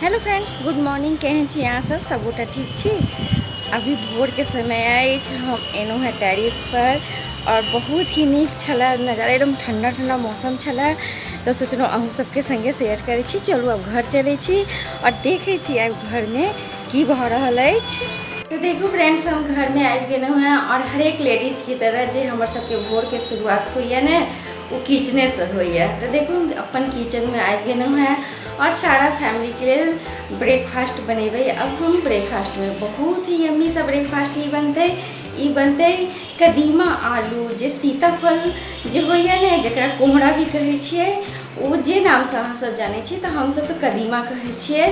Hello friends, good morning. केहन छी अहाँ सब गोटा ठीक छी? अभी भोर के समय अछि, हम एनौ है टेरिस पर और बहुत ही नीक छला नजारा, एकदम ठंडा ठंडा मौसम छला। तो सोचलहुँ अहूँ सबके संगे शेयर करै छी। चलू अब घर चलै छी और देखै छी अब घर में की भऽ रहल अछि। तो देखो फ्रेंड्स, हम घर में आबि गेलहुँ हैं और हर एक लेडीज की तरह जे हमर सबके भोर के शुरुआत होइए ने, वो किचने से होइए। तो देखो अपन किचन में आबि गेलहुँ हैं और सारा फैमिली के लिए ब्रेकफास्ट बनेबै। अब हम ब्रेकफास्ट में बहुत ही यम्मी सा ब्रेकफास्ट ही बनते कदीमा आलू, जे सीताफल जे होइए ने, जकरा कोहड़ा भी कहै छियै, ओ जे नाम से अहाँ सब जानै छी, तो हम सब तो कदीमा कहै छियै।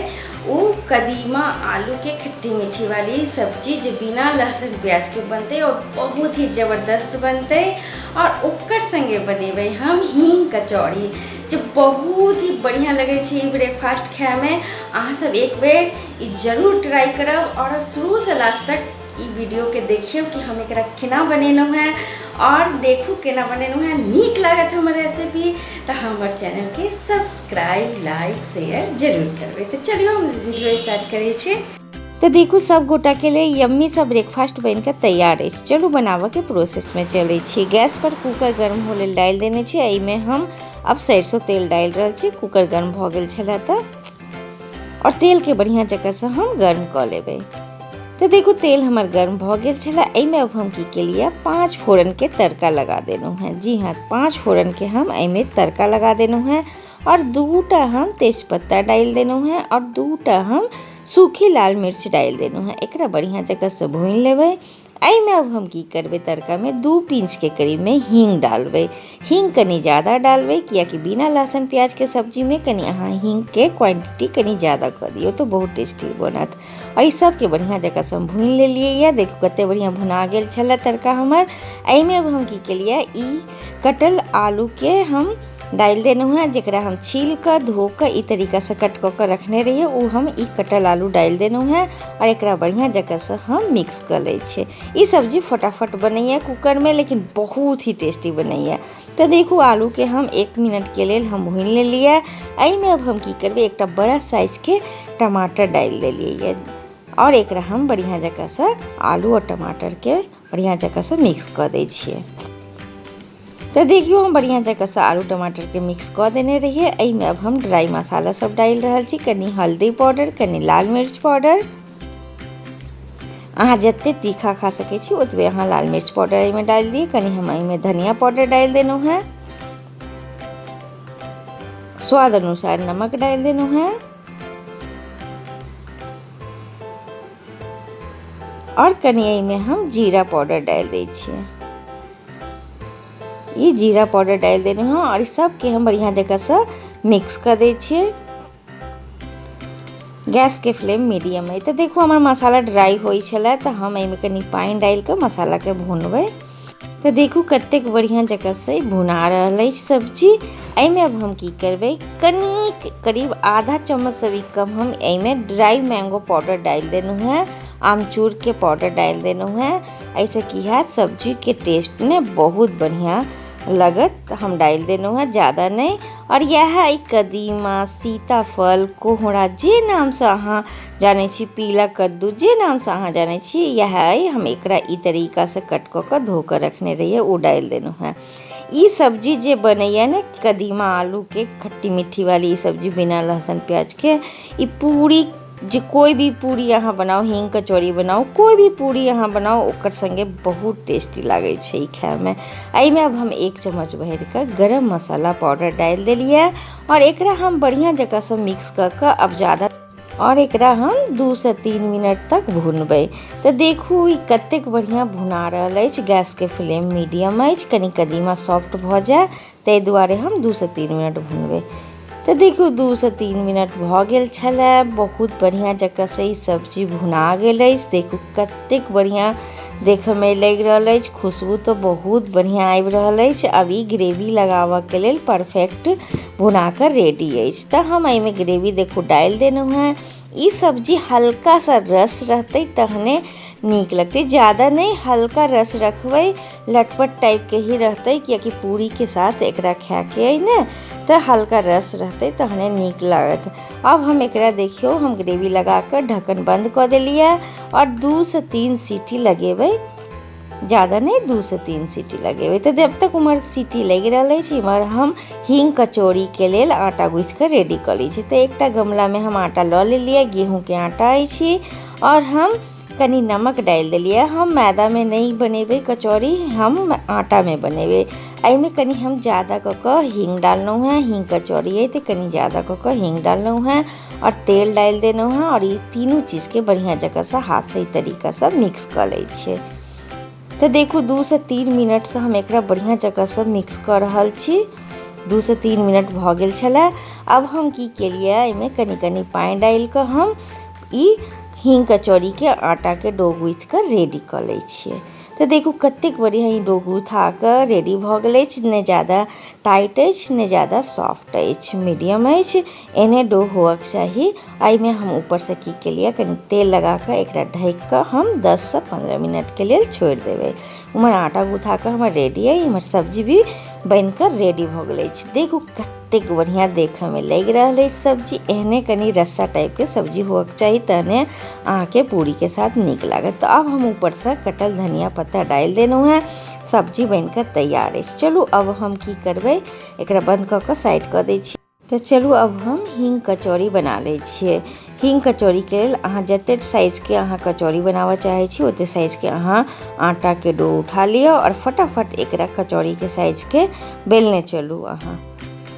वो कदीमा आलू के खट्टी मीठी वाली सब्जी जो बिना लहसुन प्याज के बनते और बहुत ही ज़बरदस्त बनते। और ओकर संगे बनेबै हम हींग कचौड़ी, जो बहुत ही बढ़िया लगे छै ब्रेकफास्ट खाए में। अहाँ सब एक बेर जरूर ट्राई करब और शुरू से लास्ट तक ई वीडियो के देखियो कि हम एकरा केना बनेलहुँ हैं और देखू केना बनेलहुँ हैं। नीक लागत हमर रेसिपी तो हमर चैनल के सब्सक्राइब, लाइक, शेयर जरूर करबै। तो चलियो हम वीडियो स्टार्ट करै छी। तो देखू सब गोटा के लिए यम्मी सा ब्रेकफास्ट बनकर तैयार है। चलू बनावा के प्रोसेस में चले छी। गैस पर कुकर गर्म होले डाल देने छी। एहि में हम अब सरसों तेल डाल रहा छी। कुकर गर्म भ गेल छला त और तेल के बढ़िया जगह से हम गर्म क लेबै। तो देखो तेल हमार गर्म भ गेल छला। एहि में अब हम की केलिए 5 फोरन के तड़का लगा देनु है। जी हाँ, 5 फोरन के हम एहि में तड़का लगा देनु है और 2टा हम तेजपत्ता डाल देनु है और 2टा हम सूखी लाल मिर्च डाल देनु है। एकरा बढ़िया जगह से भून लेबै। एहि में अब हम की करबै, तड़का में 2 पिंच के करीब में हींग डालबै। हींग कनी ज़्यादा डालबै, कियाकि बिना लहसुन प्याज के सब्जी में कनी अहाँ हींग के क्वांटिटी कनी ज़्यादा कर दियो तो बहुत टेस्टी बनत। और इस सब के बढ़िया जगह से हम भून लेलिए। या देखो कते बढ़िया भुना गेल छला तड़का हमर। एहि में अब हम की केलिए, ई कटल आलू के हम डाल देनु है, जरा हम छील कर धो कर ई तरीका से कट कर रखने रहिए, वो हम ई कटल आलू डाल देनु है और एकरा बढ़िया जगह से हम मिक्स कर ले छे। ई सब्जी फटाफट बनैया कुकर में, लेकिन बहुत ही टेस्टी बनैया। तो देखो आलू के हम 1 मिनट के लिए हम भून ले लिया। एहि में अब हम की करबे, एक बड़ा साइज के टमाटर डाल देलिए और एकरा हम बढ़िया जगह से आलू और टमाटर के बढ़िया जगह से मिक्स कर दे छिए। तो देखियो हम बढ़िया जगह से आलू टमाटर के मिक्स कर देने रहिए। एहि में अब हम ड्राई मसाला सब डाल रहल छी। कनी हल्दी पाउडर, कनी लाल मिर्च पाउडर। अहाँ जते तीखा खा सके छी ओतबे अहाँ लाल मिर्च पाउडर एहि में डाल दिए। कनी हम एहि में धनिया पाउडर डाल देनु है। स्वाद अनुसार नमक डाल देनु है और कनी एहि में हम जीरा पाउडर डाल दे छिए। ये जीरा पाउडर डाल देने हैं और इस सब के हम बढ़िया जगह से मिक्स कर दे छिए। गैस के फ्लेम मीडियम है। तो देखो हमार मसाला ड्राई होई छला, तो हम एहि में कनी पानी डाल के मसाला के भूनबै। तो देखो कतेक बढ़िया जगह से भुना रहल है सब्जी। एहि में अब हम की करबै, कनी करीब आधा चम्मच से भी कम हम एहि में ड्राई मैंगो पाउडर डाल देनु है, आमचूर के पाउडर डाल देनु है। ऐसे की है सब्जी के टेस्ट ने बहुत बढ़िया लगत, हम डाल देनु है, ज़्यादा नहीं। और यह है कदीमा, सीताफल, कोहड़ा, जे नाम से अहाँ जाने छी, पीला कद्दू, जे नाम से अहाँ जाने छी, यह है हम एकरा ई तरीका से कट कर धो कर रखने रहिए, वो डाल देनु है। ई सब्जी जे बनैया ने कदीमा आलू के खट्टी मीठी वाली सब्जी बिना लहसुन प्याज के, ई पूरी जो कोई भी पूरी यहाँ बनाओ, हींग कचौड़ी बनाओ, कोई भी पूरी यहाँ बनाओ, ओकर संगे बहुत टेस्टी लागे छै खाए में। एहि में अब हम 1 चम्मच भर के गरम मसाला पाउडर डाल देलिए और एकरा हम बढ़िया जगह से मिक्स कर अब ज़्यादा और एकरा हम 2 से 3 मिनट तक भूनबै। तो देखू ई कतेक बढ़िया भुना रहल अछि। गैस के फ्लेम मीडियम अछि, कनी कदीमा सॉफ्ट भ जाए ताहि दुआरे हम 2 से 3 मिनट भूनबै। तो देखो 2 से 3 मिनट भ गेल छला। बहुत बढ़िया जगह से ई सब्जी भुना गेल अछि। देखू कतेक बढ़िया देखे में लग रहल अछि, खुशबू तो बहुत बढ़िया आबि रहल अछि। अब ई ग्रेवी लगावा के लेल परफेक्ट भुना कर रेडी अछि। तो हम एहि में ग्रेवी देखो डाल देनु है। ई सब्जी हल्का सा रस रहते तहने नीक लगते, ज़्यादा नहीं, हल्का रस रखबै, लटपट टाइप के ही रहते, क्योंकि पूरी के साथ एकरा खाए के है ना। तो हल्का रस रहते तहने नीक लागत। अब हम एकरा देखियो हम ग्रेवी लगा कर ढक्कन बंद कर देलिए और 2 से 3 सीटी लगेबै, ज़्यादा नहीं 2 से 3 सीटी लगेबै। तो जब तक उमर सीटी लग रहा है इमर हम हींग कचौड़ी के लेल आटा गूँथ कर रेडी कर ली। तो एकटा गमला में हम आटा लऽ लेलिए, गेहूँ के आटा अछि और हम कनी नमक डाल दिलिए। हम मैदा में नहीं बनेबे कचौड़ी, हम आटा में बनेबे। एहिमे कनी हम ज़्यादा कऽ हींग डाललहुँ हैं, हींग कचौड़ी है तो कनी ज़्यादा कऽ हींग डाललहुँ हैं और तेल डाल देलहुँ हैं और ये तीनों चीज़ के बढ़िया जगह से हाथ से तरीका से मिक्स कर लै छियै। तो देखू 2 से 3 मिनट से हम एकरा बढ़िया जगह से मिक्स कर रहल छी। 2 से 3 मिनट भऽ गेल छलै। अब हम की केलिए एहिमे कनी कनी पानी डाल कर हम ई हींग कचौड़ी के आटा के डो गूँथ कर रेडी कर लै छियै। तो देखू कतेक बढ़िया ई डो गूँथा कर रेडी भऽ गेल अछि, ने ज़्यादा टाइट अछि ने ज़्यादा सॉफ्ट अछि, मीडियम अछि, एने डो होअक चाही। एहिमे हम ऊपर से की केलिए कनी तेल लगा कर एकरा ढक कर हम 10 से 15 मिनट के लिए छोड़ देबै। उमर आटा गूँथा कर हमर रेडी है, इमर सब्जी भी बनकर रेडी भऽ गेल अछि। देखू कतेक बढ़िया देखे में लग रहा है सब्जी, एहने कनी रस्सा टाइप के सब्जी होअक चाही तहने आके पूरी के साथ नीक लागत। तो अब हम ऊपर से कटल धनिया पत्ता डाल देलहुँ हैं, सब्जी बनकर तैयार है। चलू अब हम की करबै एकरा बंद कऽ के साइड कर दै छी। तो चलू अब हम हींग कचौड़ी बना लै छियै। हींग कचौड़ी के लेल अहाँ जते साइज के अहाँ कचौड़ी बनाबऽ चाहे छी ओते साइज के अहाँ आटा के डो उठा लियो और फटाफट एकरा कचौड़ी के साइज के बेलने चलू अहाँ।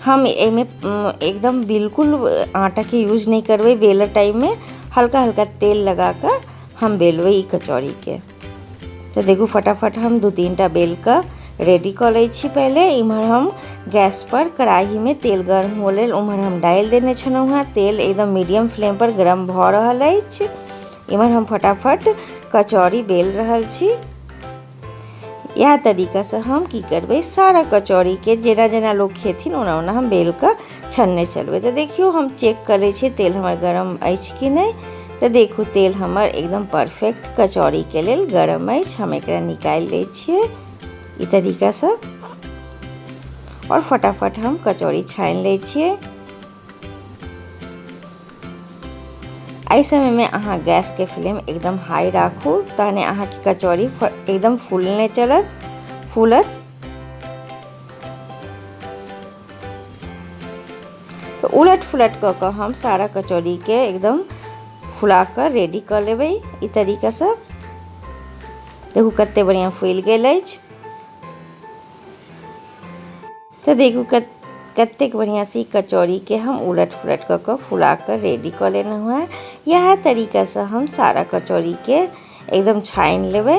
हम एमे एकदम बिल्कुल आटा के यूज नहीं करबै, बेलर टाइम में हल्का हल्का तेल लगा कर हम बेलबै ई कचौड़ी के। तो देखू फटाफट हम 2-3 टा बेल कर रेडी कर लै छी। पहले इम्हर हम गैस पर कढ़ाई में तेल गर्म हो लेल उम्हर हम डाल देने छलहुँ हैं। तेल एकदम मीडियम फ्लेम पर गरम भऽ रहल अछि। इम्हर हम फटाफट कचौड़ी बेल रहल छी। यह तरीका से हम की करबै सारा कचौड़ी के जेना जेना लोग खेथिन ओना ओना हम बेल कर छन्ने चलबै। तो देखियो हम चेक करै छी तेल हमर गरम अछि कि नहीं। तो देखू तेल हमर एकदम परफेक्ट कचौड़ी के लेल गरम अछि। हम एकरा निकाल लै छियै ई तरीका से और फटाफट हम कचौड़ी छानि लै छियै। एहि समय में अहाँ गैस के फ्लेम एकदम हाई राखू तहने अहाँ की कचौड़ी एकदम फूलने फूलत। तो उलट फुलट कऽ के हम सारा कचौड़ी के एकदम फुला कर रेडी कर लेबै ई तरीका से। देखू कते बढ़िया फूल गेल अछि। तो देखू कतेक बढ़िया सी कचौड़ी के हम उलट फुलट कर फुला कर रेडी कर लेना हुआ है। यह तरीका से हम सारा कचौड़ी के एकदम छानि लेबै।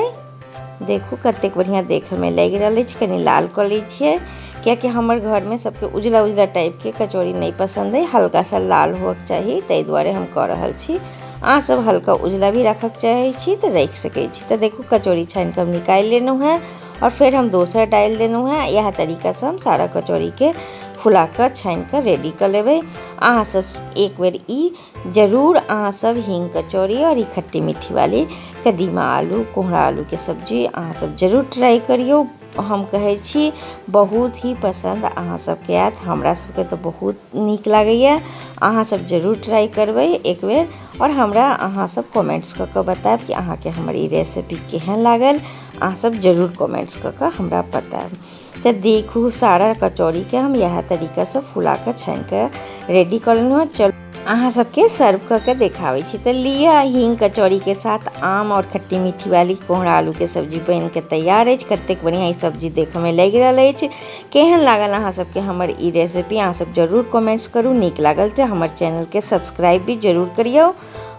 देखू कतेक बढ़िया देखे में लग रहा है। कनी लाल कर लै छियै कियाकि हमर घर में सबके उजला उजला टाइप के कचौड़ी नहीं पसंद है, हल्का सा लाल होक चाहिए, ताहि दुआरे हम कर रहल छी। अहाँ सब हल्का उजला भी रखक चाहे छी तो रख सकै छी। तो देखू कचौड़ी छानि कर निकाल लेना है और फिर हम दोसर डाल देना है। यह तरीका से हम सारा कचौड़ी के फुला कर छानि कर रेडी कर लेबै। अहाँ सब एक बेर ई जरूर अहाँ सब हींग कचौड़ी और ई खट्टी मीठी वाली कदीमा आलू कोहरा आलू के सब्जी अहाँ सब जरूर ट्राई करियो। हम कहै छी बहुत ही पसंद अहाँ सबके आयत, हमरा सबके तो बहुत नीक लागैए। अहाँ सब जरूर ट्राई करबै एक बेर और हमरा अहाँ सब कमेंट्स कऽ के बताएब कि अहाँ के हमर ई रेसिपी केहन लागल। अहाँ सब जरूर कमेंट्स कऽ के हमरा बताएब। तो देखू सारा कचौड़ी के हम यह तरीका से फुला कर छानि कर रेडी कर लेलहुँ। चलो अहाँ सबके सर्व करके देखाबै छी। तो लिया हींग कचौड़ी के साथ आम और खट्टी मीठी वाली कोहरा आलू के सब्जी बन के तैयार अछि। कतेक बढ़िया ई सब्जी देखे में लग रहा अछि। केहन लागल अहाँ सबके हमर ई रेसिपी अहाँ सब जरूर कमेंट्स करू। नीक लागल तो हमर चैनल के सब्सक्राइब भी जरूर करियो।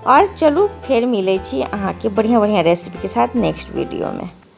और चलू फिर मिलै छी अहाँ के बढ़िया बढ़िया रेसिपी के साथ नेक्स्ट वीडियो में।